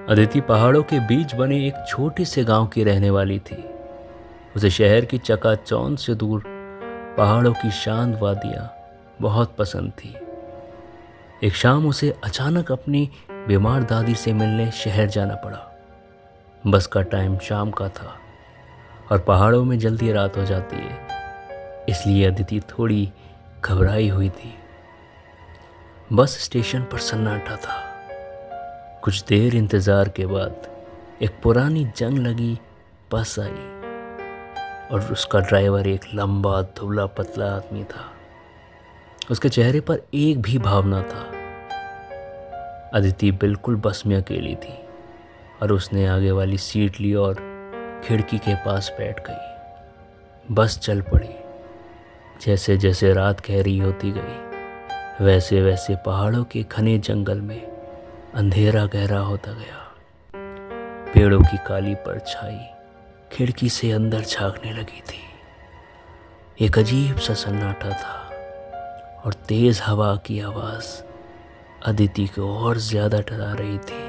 अदिति पहाड़ों के बीच बने एक छोटे से गांव की रहने वाली थी। उसे शहर की चकाचौंध से दूर पहाड़ों की शांत वादियां बहुत पसंद थी। एक शाम उसे अचानक अपनी बीमार दादी से मिलने शहर जाना पड़ा। बस का टाइम शाम का था और पहाड़ों में जल्दी रात हो जाती है, इसलिए अदिति थोड़ी घबराई हुई थी। बस स्टेशन पर सन्नाटा था। कुछ देर इंतज़ार के बाद एक पुरानी जंग लगी बस आई और उसका ड्राइवर एक लंबा दुबला पतला आदमी था। उसके चेहरे पर एक भी भाव न था। अदिति बिल्कुल बस में अकेली थी और उसने आगे वाली सीट ली और खिड़की के पास बैठ गई। बस चल पड़ी। जैसे जैसे रात गहरी होती गई वैसे वैसे पहाड़ों के घने जंगल में अंधेरा गहरा होता गया। पेड़ों की काली परछाई खिड़की से अंदर झांकने लगी थी। एक अजीब सा सन्नाटा था और तेज हवा की आवाज अदिति को और ज्यादा डरा रही थी।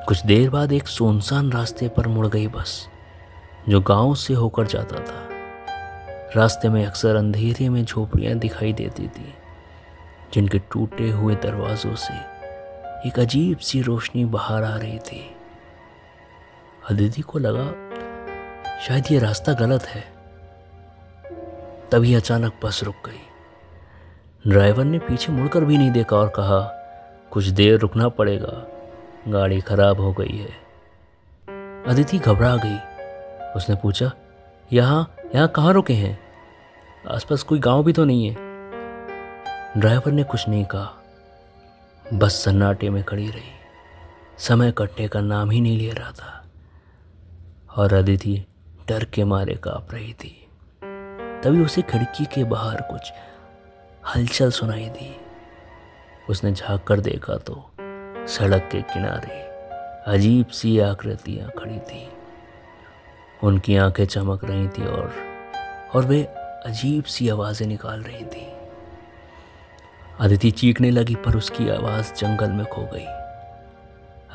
कुछ देर बाद एक सुनसान रास्ते पर मुड़ गई बस, जो गांव से होकर जाता था। रास्ते में अक्सर अंधेरे में झोपड़ियां दिखाई देती थी, जिनके टूटे हुए दरवाजों से एक अजीब सी रोशनी बाहर आ रही थी। अदिति को लगा शायद ये रास्ता गलत है। तभी अचानक बस रुक गई। ड्राइवर ने पीछे मुड़कर भी नहीं देखा और कहा, कुछ देर रुकना पड़ेगा, गाड़ी खराब हो गई है। अदिति घबरा गई। उसने पूछा, यहाँ कहाँ रुके हैं? आसपास कोई गांव भी तो नहीं है। ड्राइवर ने कुछ नहीं कहा। बस सन्नाटे में खड़ी रही। समय कटने का नाम ही नहीं ले रहा था और अदिति डर के मारे कांप रही थी। तभी उसे खिड़की के बाहर कुछ हलचल सुनाई दी। उसने झांक कर देखा तो सड़क के किनारे अजीब सी आकृतियां खड़ी थी। उनकी आंखें चमक रही थी और वे अजीब सी आवाजें निकाल रही थी। अदिति चीखने लगी पर उसकी आवाज जंगल में खो गई।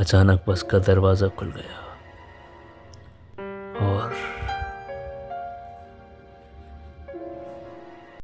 अचानक बस का दरवाजा खुल गया